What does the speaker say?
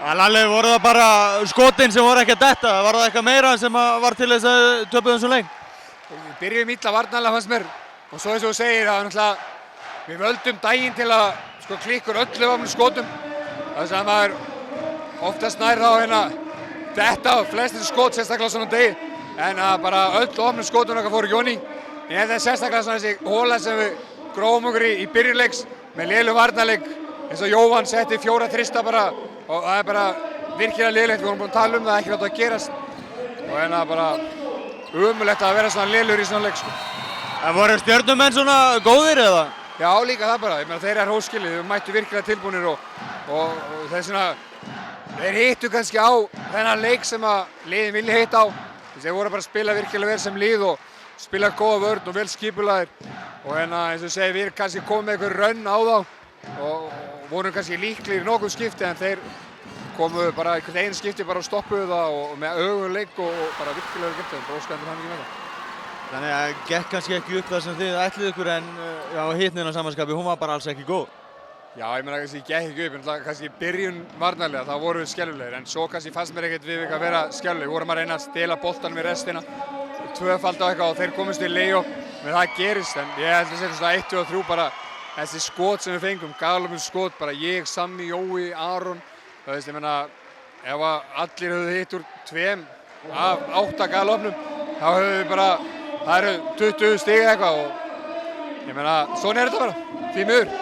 Lalli, voru það bara skotin sem voru ekki að detta? Var það eitthvað meira sem var til þess að töpuðu þessum leik? Við byrjuðum illa varnarlega fannst mér og svo eins og þú segir að náttúrulega við völdum daginn til að klikkur öllu ofnum skotum. Þess að maður oftast nær þá detta á flestir skot sérstaklega á svona degi en að bara öll ofnum skotum okkar fóru Jóni. En þetta sérstaklega svona þessi hóla sem við grófum okkur í byrjunleiks með lélegum varnarleik eins og Jóhann setti 4 þrista bara og það bara virkilega lélegt, við vorum búin að tala það, ekki láta að gerast og bara ömurlegt að vera svona lélegur í svona leik sko. En voru Stjörnumenn svona góðir eða? Já, líka það bara, ég meina þeir hróskilið, við mættu virkilega tilbúnir og þeir svona, þeir hittu kannski á þennan leik sem að liðin vilja hitta á. Þeir voru bara að spila virkilega vel sem lið og spila góða vörn og vel skipulagðir og eins og segi við kannski komum með einhver rönn á þá og vorum kannski líklegir í nokkuð skipti en þeir komu bara einhvern einu skipti bara og stoppuðu það og með öguleik og bara virkilega vel gert og óskaðum hann ekki með það. Þannig að gekk kannski ekki upp það sem þið ætluðu ykkur en hitnin á samanskapi, hún var bara alls ekki góð. Já, ég meina kannski gekk ekki upp, en kannski byrjun varnarlega, þá vorum við skelfilegir en svo kannski fannst mér ekkert við að vera skelfilegir. Við vorum að reyna að stela boltanum í restina, tvöfalda og eitthvað og þeir komist í lay-up, menn það gerist en ég held að setja svona 1, 2 og 3 bara þessi skot sem við fengum, galopin skot, bara ég, Sammi, Jói, Aron, þú veist, ég meina, ef allir höfðu hitt úr 2 af 8 galopnum, þá höfðu við bara, það eru 20 stig eitthvað og ég meina, svona þetta bara, því miður.